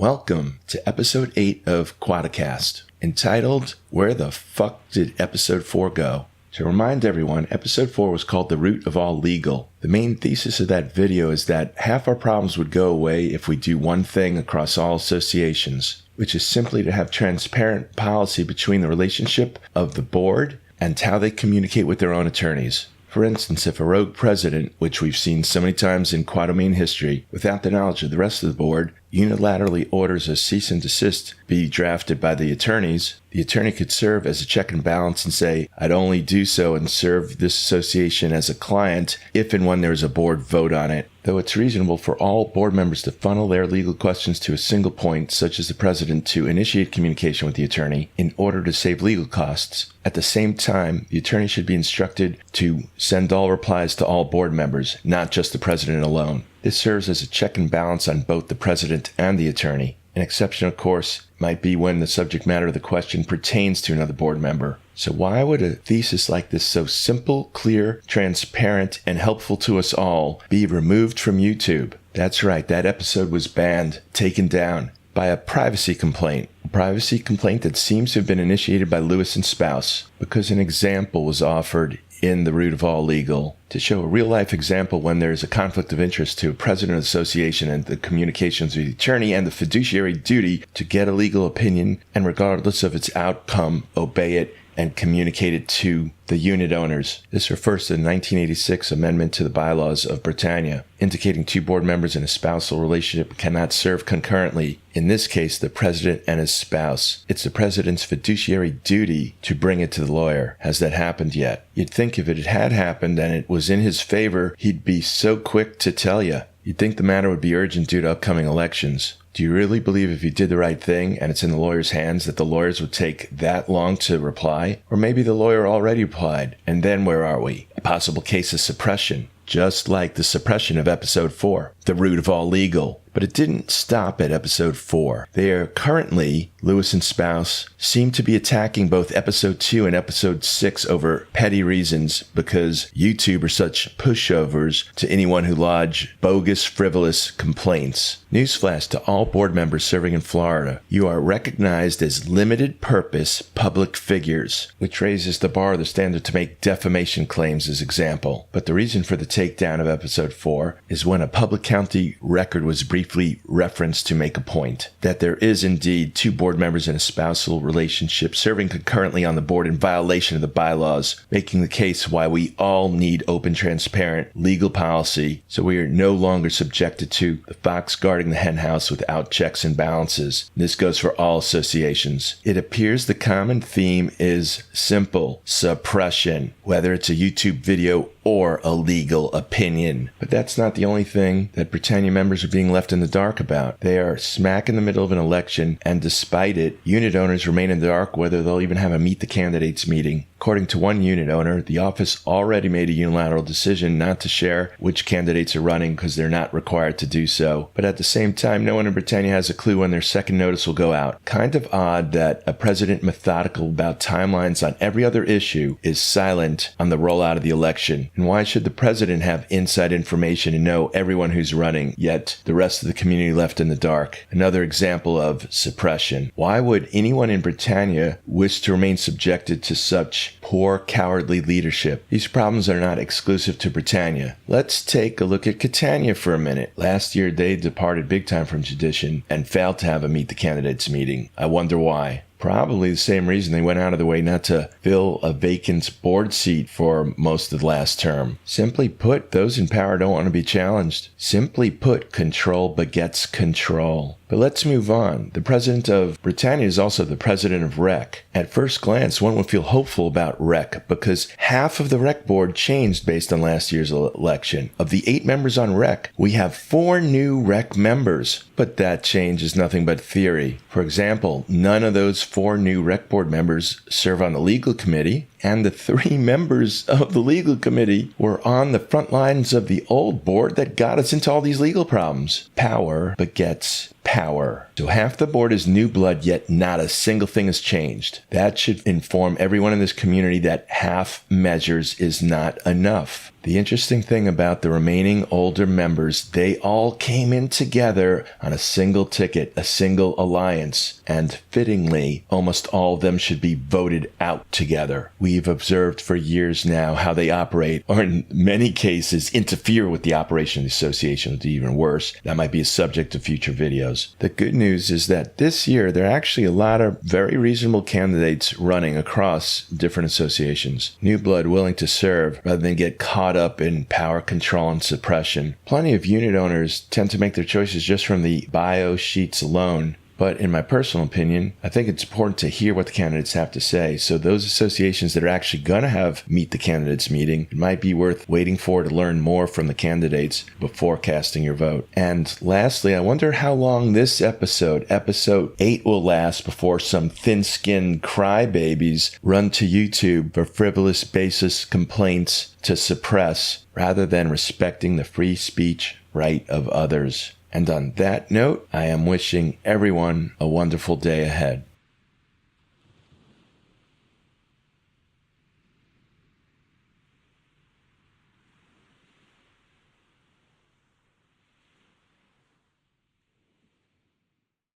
Welcome to episode 8 of Quadocast, entitled, Where the Fuck Did Episode 4 Go? To remind everyone, episode 4 was called The Root of All Legal. The main thesis of that video is that half our problems would go away if we do one thing across all associations, which is simply to have transparent policy between the relationship of the board and how they communicate with their own attorneys. For instance, if a rogue president, which we've seen so many times in Quadomane history, without the knowledge of the rest of the board, unilaterally orders a cease and desist be drafted by the attorneys, the attorney could serve as a check and balance and say, I'd only do so and serve this association as a client if and when there's a board vote on it. Though it's reasonable for all board members to funnel their legal questions to a single point, such as the president, to initiate communication with the attorney in order to save legal costs, at the same time, the attorney should be instructed to send all replies to all board members, not just the president alone. This serves as a check and balance on both the president and the attorney. An exception, of course, might be when the subject matter of the question pertains to another board member. So why would a thesis like this, so simple, clear, transparent, and helpful to us all, be removed from YouTube? That's right, that episode was banned, taken down, by a privacy complaint. A privacy complaint that seems to have been initiated by Lewis and Spouse, because an example was offered in The Root of All Legal to show a real-life example when there is a conflict of interest to a president of the association and the communications with the attorney and the fiduciary duty to get a legal opinion and, regardless of its outcome, obey it and communicate it to the unit owners. This refers to the 1986 amendment to the bylaws of Britannia, indicating two board members in a spousal relationship cannot serve concurrently, in this case the president and his spouse. It's the president's fiduciary duty to bring it to the lawyer. Has that happened yet? You'd think if it had happened and it was in his favor, he'd be so quick to tell you. You'd think the matter would be urgent due to upcoming elections. Do you really believe if you did the right thing and it's in the lawyer's hands that the lawyers would take that long to reply? Or maybe the lawyer already replied, and then where are we? A possible case of suppression, just like the suppression of episode 4, The Root of All Legal. But it didn't stop at episode 4. They are currently, Lewis and Spouse, seem to be attacking both episode 2 and episode 6 over petty reasons because YouTube are such pushovers to anyone who lodge bogus, frivolous complaints. Newsflash to all board members serving in Florida. You are recognized as limited-purpose public figures, which raises the bar of the standard to make defamation claims as example. But the reason for the takedown of episode 4 is when a public county record was briefly referenced to make a point that there is indeed two board members in a spousal relationship serving concurrently on the board in violation of the bylaws, making the case why we all need open, transparent legal policy so we are no longer subjected to the fox guarding the henhouse without checks and balances. This goes for all associations. It appears the common theme is simple: suppression, whether it's a YouTube video or a legal opinion. But that's not the only thing that Britannia members are being left in the dark about. They are smack in the middle of an election, and despite it, unit owners remain in the dark whether they'll even have a Meet the Candidates meeting. According to one unit owner, the office already made a unilateral decision not to share which candidates are running because they're not required to do so. But at the same time, no one in Britannia has a clue when their second notice will go out. Kind of odd that a president methodical about timelines on every other issue is silent on the rollout of the election. And why should the president have inside information and know everyone who's running, yet the rest of the community left in the dark? Another example of suppression. Why would anyone in Britannia wish to remain subjected to such poor, cowardly leadership? These problems are not exclusive to Britannia. Let's take a look at Catania for a minute. Last year, they departed big time from tradition and failed to have a Meet the Candidates meeting. I wonder why. Probably the same reason they went out of their way not to fill a vacant board seat for most of the last term. Simply put, those in power don't want to be challenged. Simply put, control begets control. But let's move on. The president of Britannia is also the president of REC. At first glance, one would feel hopeful about REC because half of the REC board changed based on last year's election. Of the 8 members on REC, we have 4 new REC members. But that change is nothing but theory. For example, none of those 4 new REC board members serve on the legal committee, and the 3 members of the legal committee were on the front lines of the old board that got us into all these legal problems. Power begets power. So half the board is new blood, yet not a single thing has changed. That should inform everyone in this community that half measures is not enough. The interesting thing about the remaining older members, they all came in together on a single ticket, a single alliance, and fittingly, almost all of them should be voted out together. We've observed for years now how they operate, or in many cases, interfere with the operation of the association, which is even worse. That might be a subject of future videos. The good news is that this year, there are actually a lot of very reasonable candidates running across different associations. New blood willing to serve rather than get caught up in power control and suppression. Plenty of unit owners tend to make their choices just from the bio sheets alone. But in my personal opinion, I think it's important to hear what the candidates have to say. So those associations that are actually going to have Meet the Candidates meeting, it might be worth waiting for to learn more from the candidates before casting your vote. And lastly, I wonder how long this episode 8, will last before some thin-skinned crybabies run to YouTube for frivolous, baseless complaints to suppress rather than respecting the free speech right of others. And on that note, I am wishing everyone a wonderful day ahead.